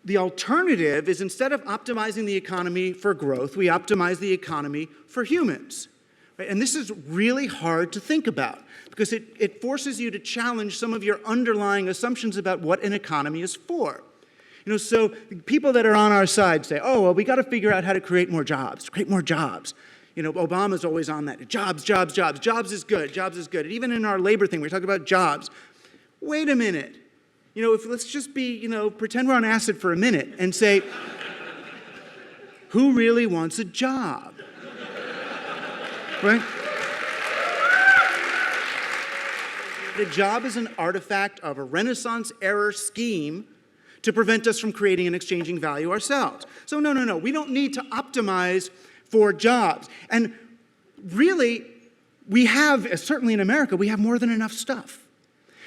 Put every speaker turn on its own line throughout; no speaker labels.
the alternative is, instead of optimizing the economy for growth, we optimize the economy for humans. Right? And this is really hard to think about, because it forces you to challenge some of your underlying assumptions about what an economy is for. So people that are on our side say, oh, well, we got to figure out how to create more jobs, Obama's always on that. Jobs, jobs, jobs. Jobs is good. Jobs is good. And even in our labor thing, we're talking about jobs. Wait a minute. Let's just pretend we're on acid for a minute and say, who really wants a job? Right? The job is an artifact of a Renaissance-era scheme to prevent us from creating and exchanging value ourselves. So no, we don't need to optimize for jobs. And really, we have, certainly in America, we have more than enough stuff.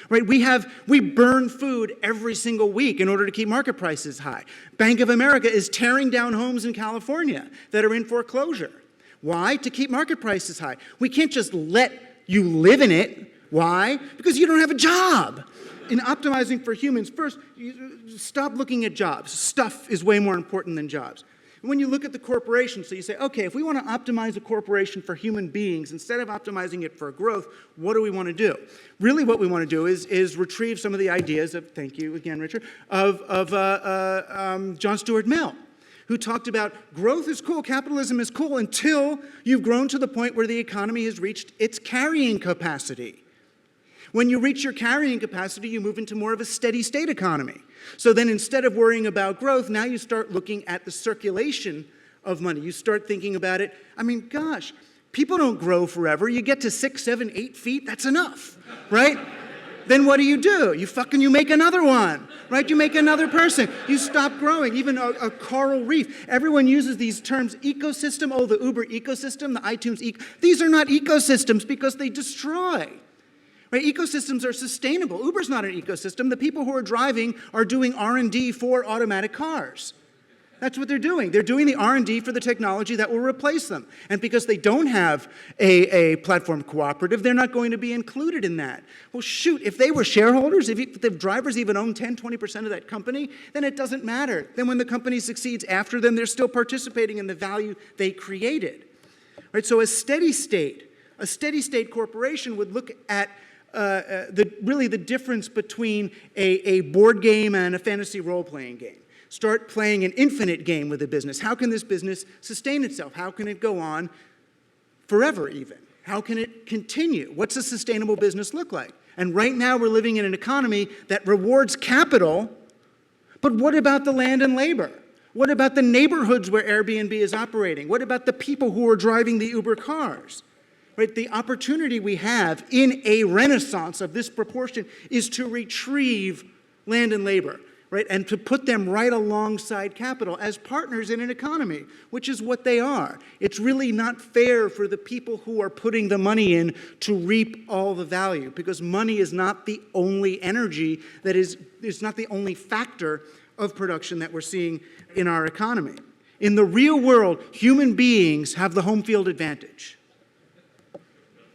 Right? We burn food every single week in order to keep market prices high. Bank of America is tearing down homes in California that are in foreclosure. Why? To keep market prices high. We can't just let you live in it. Why? Because you don't have a job. In optimizing for humans, first, stop looking at jobs. Stuff is way more important than jobs. When you look at the corporation, so you say, okay, if we want to optimize a corporation for human beings, instead of optimizing it for growth, what do we want to do? Really what we want to do is retrieve some of the ideas of, thank you again, Richard, of John Stuart Mill, who talked about growth is cool, capitalism is cool, until you've grown to the point where the economy has reached its carrying capacity. When you reach your carrying capacity, you move into more of a steady state economy. So then instead of worrying about growth, now you start looking at the circulation of money. You start thinking about it. I mean, gosh, people don't grow forever. You get to 6, 7, 8 feet, that's enough, right? Then what do? You make another one, right? You make another person. You stop growing. Even a coral reef. Everyone uses these terms, ecosystem, the Uber ecosystem, the iTunes These are not ecosystems because they destroy. Right? Ecosystems are sustainable. Uber's not an ecosystem. The people who are driving are doing R&D for automatic cars. That's what they're doing. They're doing the R&D for the technology that will replace them. And because they don't have a platform cooperative, they're not going to be included in that. Well, shoot, if they were shareholders, if the drivers even own 10, 20% of that company, then it doesn't matter. Then when the company succeeds after them, they're still participating in the value they created. Right? So a steady state corporation would look at the difference between a board game and a fantasy role-playing game. Start playing an infinite game with a business. How can this business sustain itself? How can it go on forever even? How can it continue? What's a sustainable business look like? And right now we're living in an economy that rewards capital, but what about the land and labor? What about the neighborhoods where Airbnb is operating? What about the people who are driving the Uber cars? Right, the opportunity we have in a renaissance of this proportion is to retrieve land and labor, right, and to put them right alongside capital as partners in an economy, which is what they are. It's really not fair for the people who are putting the money in to reap all the value, because money is not the only energy that is not the only factor of production that we're seeing in our economy. In the real world, human beings have the home field advantage.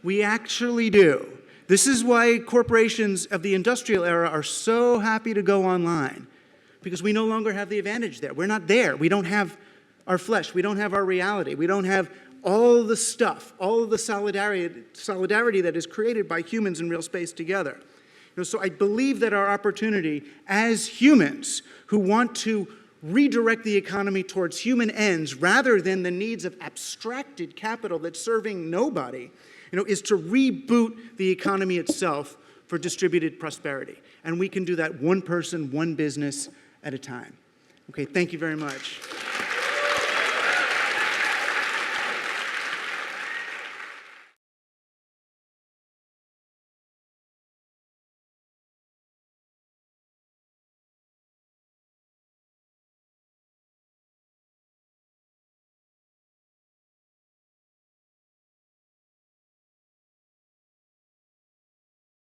We actually do. This is why corporations of the industrial era are so happy to go online, because we no longer have the advantage there. We're not there. We don't have our flesh. We don't have our reality. We don't have all the stuff, all of the solidarity that is created by humans in real space together. So I believe that our opportunity as humans who want to redirect the economy towards human ends rather than the needs of abstracted capital that's serving nobody, is to reboot the economy itself for distributed prosperity. And we can do that one person, one business at a time. Okay, thank you very much.